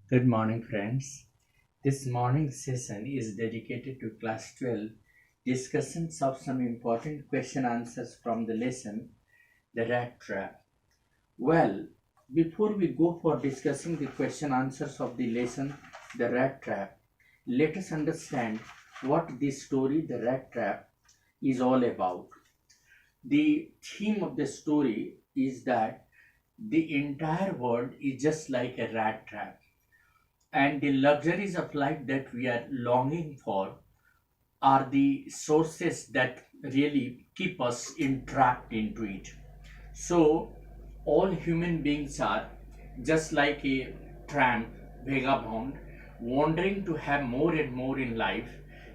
Good morning, friends. This morning's session is dedicated to Class 12 discussions of some important question answers from the lesson, The Rattrap. Well, before we go for discussing the question answers of the lesson, The Rattrap, let us understand what this story, The Rattrap, is all about. The theme of the story is that the entire world is just like a rat trap, and the luxuries of life that we are longing for are the sources that really keep us entrapped into it. So, all human beings are just like a tramp, vagabond, wandering to have more and more in life,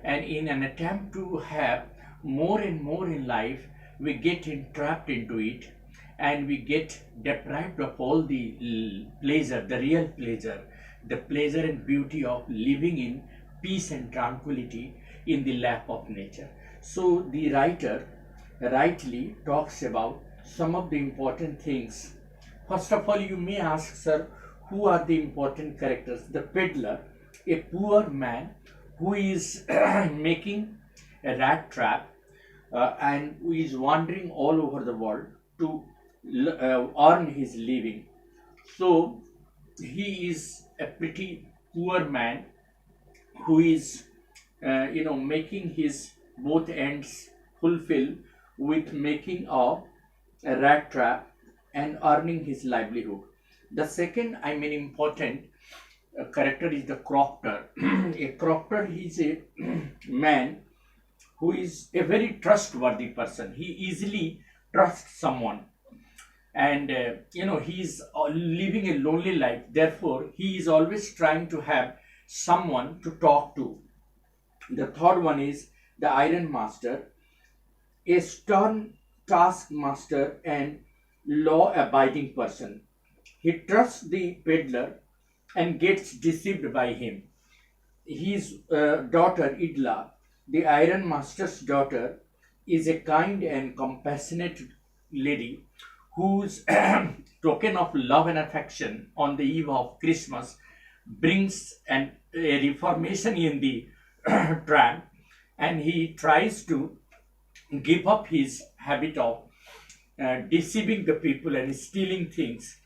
and in an attempt to have more and more in life, we get entrapped into it and we get deprived of all the pleasure, the real pleasure, the pleasure and beauty of living in peace and tranquility in the lap of nature. So the writer rightly talks about some of the important things. First of all, you may ask, sir, who are the important characters? The peddler, a poor man who is making a rat trap and who is wandering all over the world to earn his living. So he is a pretty poor man who is making his both ends fulfill with making a rat trap and earning his livelihood. The second, important character is the Proctor. A Proctor is a man who is a very trustworthy person. He easily trusts someone, and he is living a lonely life. Therefore, he is always trying to have someone to talk to. The third one is the Iron Master, a stern taskmaster and law abiding person. He trusts the peddler and gets deceived by him. His daughter Idla, the Iron Master's daughter, is a kind and compassionate lady whose token of love and affection on the eve of Christmas brings a reformation in the tramp, and he tries to give up his habit of deceiving the people and stealing things,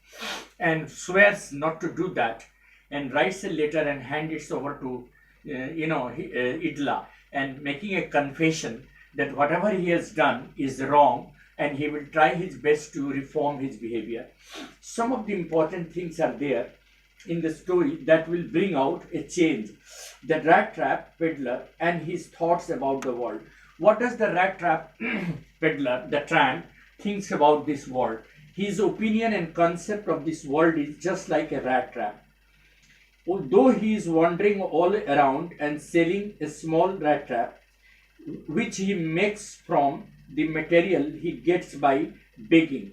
and swears not to do that, and writes a letter and hands it over to Idla, and making a confession that whatever he has done is wrong and he will try his best to reform his behavior. Some of the important things are there in the story that will bring out a change. The rat trap peddler and his thoughts about the world. What does the rat trap peddler, the tramp, thinks about this world? His opinion and concept of this world is just like a rat trap. Although he is wandering all around and selling a small rat trap, which he makes from the material he gets by begging.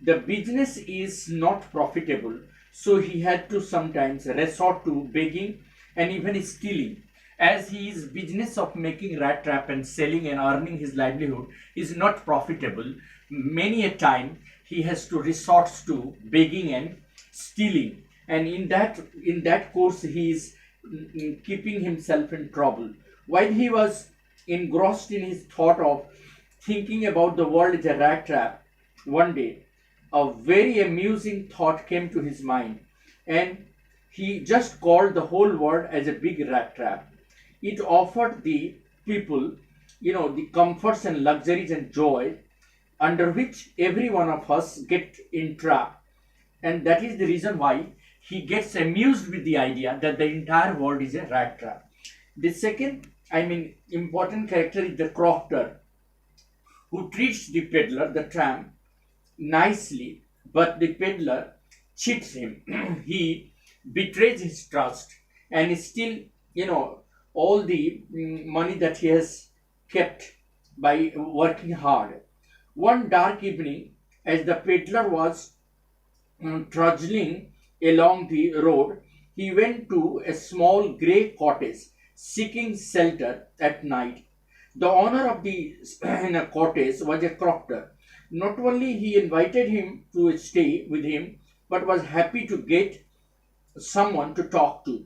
The business is not profitable, so he had to sometimes resort to begging and even stealing. As his business of making rat trap and selling and earning his livelihood is not profitable, many a time he has to resort to begging and stealing, and in that course he is keeping himself in trouble. While he was engrossed in his thought of thinking about the world as a rat trap, one day a very amusing thought came to his mind, and he just called the whole world as a big rat trap. It offered the people, the comforts and luxuries and joy under which every one of us get entrapped, and that is the reason why he gets amused with the idea that the entire world is a rat trap. The second, important character is the crofter, who treats the peddler, the tramp, nicely, but the peddler cheats him. He betrays his trust and still, all the money that he has kept by working hard. One dark evening, as the peddler was trudging along the road, he went to a small grey cottage, seeking shelter at night. The owner of the cottage was a crofter. Not only he invited him to stay with him, but was happy to get someone to talk to.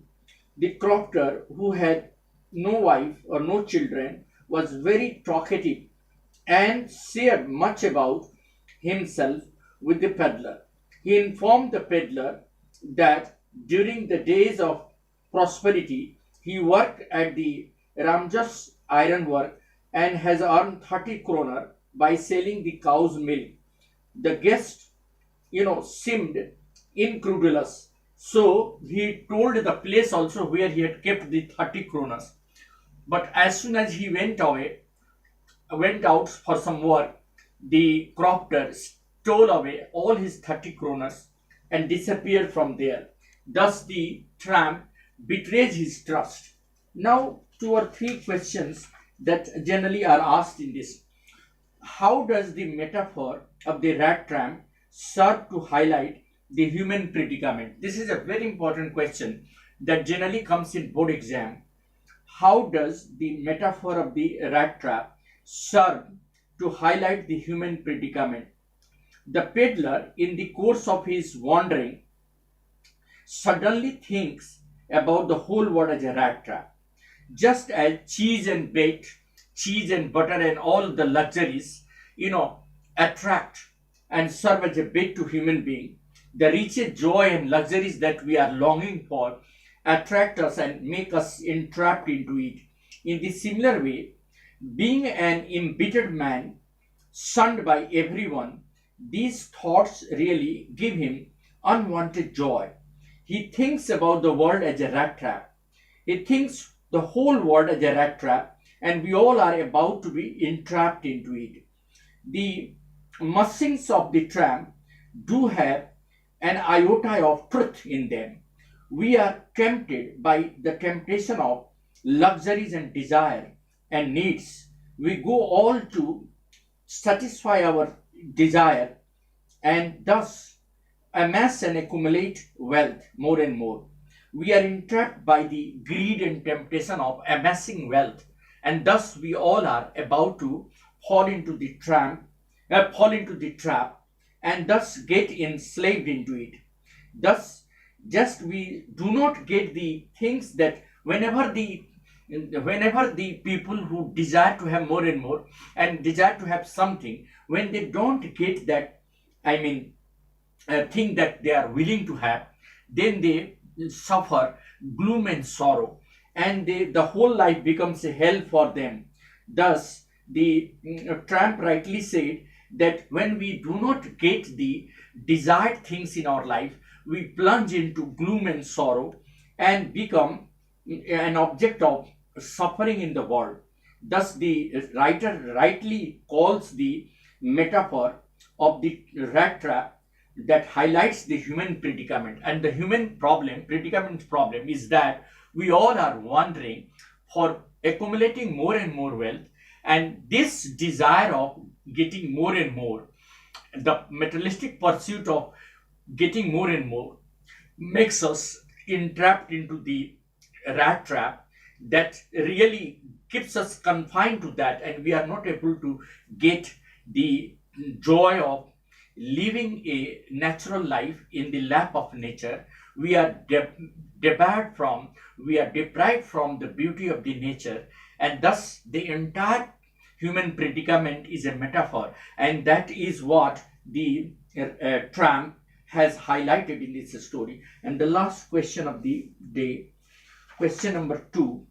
The Proctor, who had no wife or no children, was very talkative and shared much about himself with the peddler. He informed the peddler that during the days of prosperity he worked at the Ramjas ironwork and has earned 30 kroner by selling the cow's milk. The guest, seemed incredulous. So he told the place also where he had kept the 30 kronas. But as soon as he went out for some work, the crofter stole away all his 30 kronas and disappeared from there. Thus, the tramp betrays his trust. Now, two or three questions that generally are asked in this. How does the metaphor of the rat tramp serve to highlight the human predicament? This is a very important question that generally comes in board exam. How does the metaphor of the rat trap serve to highlight the human predicament? The peddler, in the course of his wandering, suddenly thinks about the whole world as a rat trap. Just as cheese and butter and all the luxuries, attract and serve as a bait to human being, the riches, joy and luxuries that we are longing for attract us and make us entrapped into it. In the similar way, being an embittered man, shunned by everyone, these thoughts really give him unwanted joy. He thinks about the world as a rat trap. He thinks the whole world as a rat trap, and we all are about to be entrapped into it. The musings of the tramp do have an iota of truth in them. We are tempted by the temptation of luxuries and desire and needs. We go all to satisfy our desire and thus amass and accumulate wealth more and more. We are entrapped by the greed and temptation of amassing wealth, and thus we all are about to fall into the fall into the trap, and thus get enslaved into it. Thus, just we do not get the things that whenever the people who desire to have more and more and desire to have something, when they don't get that, I mean, thing that they are willing to have, then they suffer gloom and sorrow, and the whole life becomes a hell for them. Thus, the tramp rightly said that when we do not get the desired things in our life, we plunge into gloom and sorrow and become an object of suffering in the world. Thus, the writer rightly calls the metaphor of the rat trap that highlights the human predicament. And the human predicament problem is that we all are wandering for accumulating more and more wealth, and this desire of getting more and more, the materialistic pursuit of getting more and more, makes us entrapped into the rat trap that really keeps us confined to that, and we are not able to get the joy of living a natural life in the lap of nature. We are we are deprived from the beauty of the nature, and thus the entire human predicament is a metaphor, and that is what the tramp has highlighted in this story. And the last question of the day, question number 2: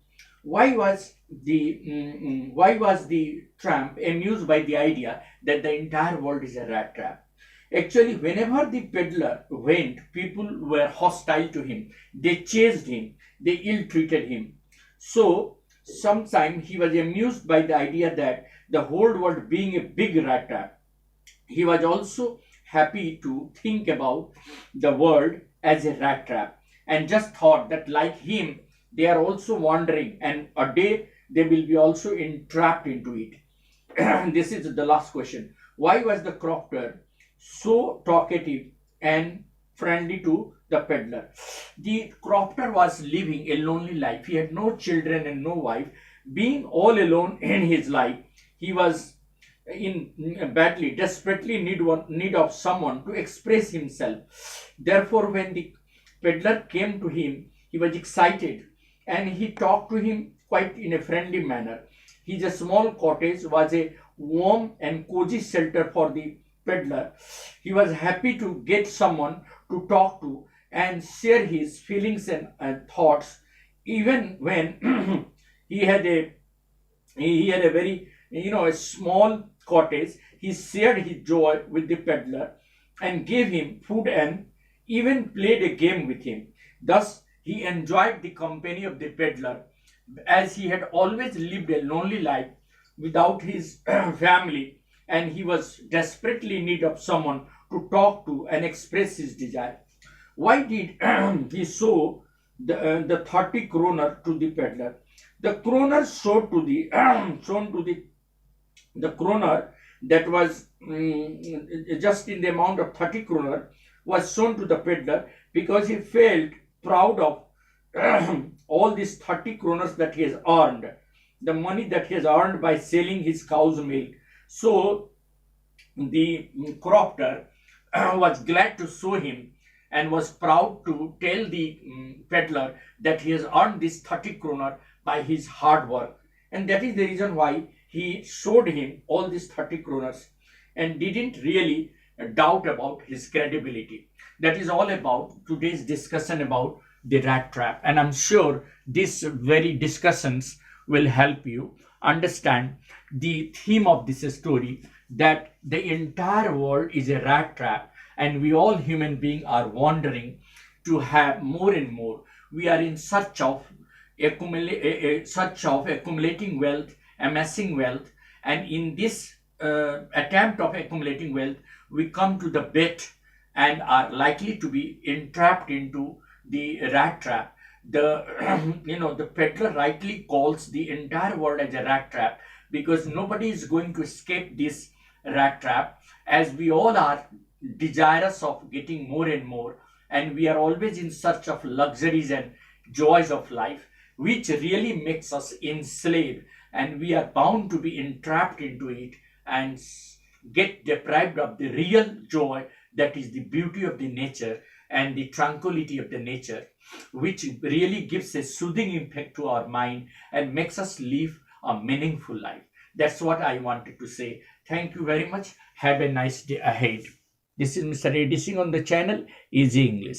why was the tramp amused by the idea that the entire world is a rat trap? Actually, whenever the peddler went, people were hostile to him. They chased him. They ill-treated him. So, sometimes he was amused by the idea that the whole world being a big rat trap. He was also happy to think about the world as a rat trap, and just thought that like him, they are also wandering, and a day they will be also entrapped into it. This is the last question. Why was the crofter so talkative and friendly to the peddler? The crofter was living a lonely life. He had no children and no wife. Being all alone in his life, he was desperately need of someone to express himself. Therefore, when the Peddler came to him. He was excited and he talked to him quite in a friendly manner. His small cottage was a warm and cozy shelter for the peddler. He was happy to get someone to talk to and share his feelings and thoughts, even when he had a he had a very a small cottage. He shared his joy with the peddler and gave him food and even played a game with him. Thus he enjoyed the company of the peddler, as he had always lived a lonely life without his family, and he was desperately in need of someone to talk to and express his desire. Why did he show the 30 kroner to the peddler? The kroner showed to the shown to the kroner that was just in the amount of 30 kroner was shown to the peddler because he felt proud of all these 30 kroners that he has earned, the money that he has earned by selling his cow's milk. So the Proctor was glad to show him and was proud to tell the peddler that he has earned this 30 kroner by his hard work. And that is the reason why he showed him all these 30 kroners and didn't really doubt about his credibility. That is all about today's discussion about the rat trap. And I'm sure these very discussions will help you understand the theme of this story, that the entire world is a rat trap and we all human beings are wandering to have more and more. We are in search of accumulating wealth, amassing wealth, and in this attempt of accumulating wealth, we come to the bit and are likely to be entrapped into the rat trap. The the peddler rightly calls the entire world as a rat trap because nobody is going to escape this rat trap, as we all are desirous of getting more and more, and we are always in search of luxuries and joys of life, which really makes us enslaved, and we are bound to be entrapped into it and get deprived of the real joy, that is the beauty of the nature and the tranquility of the nature, which really gives a soothing impact to our mind and makes us live a meaningful life. That's what I wanted to say. Thank you very much. Have a nice day ahead. This is Mr. Ray Dishing on the channel Easy English.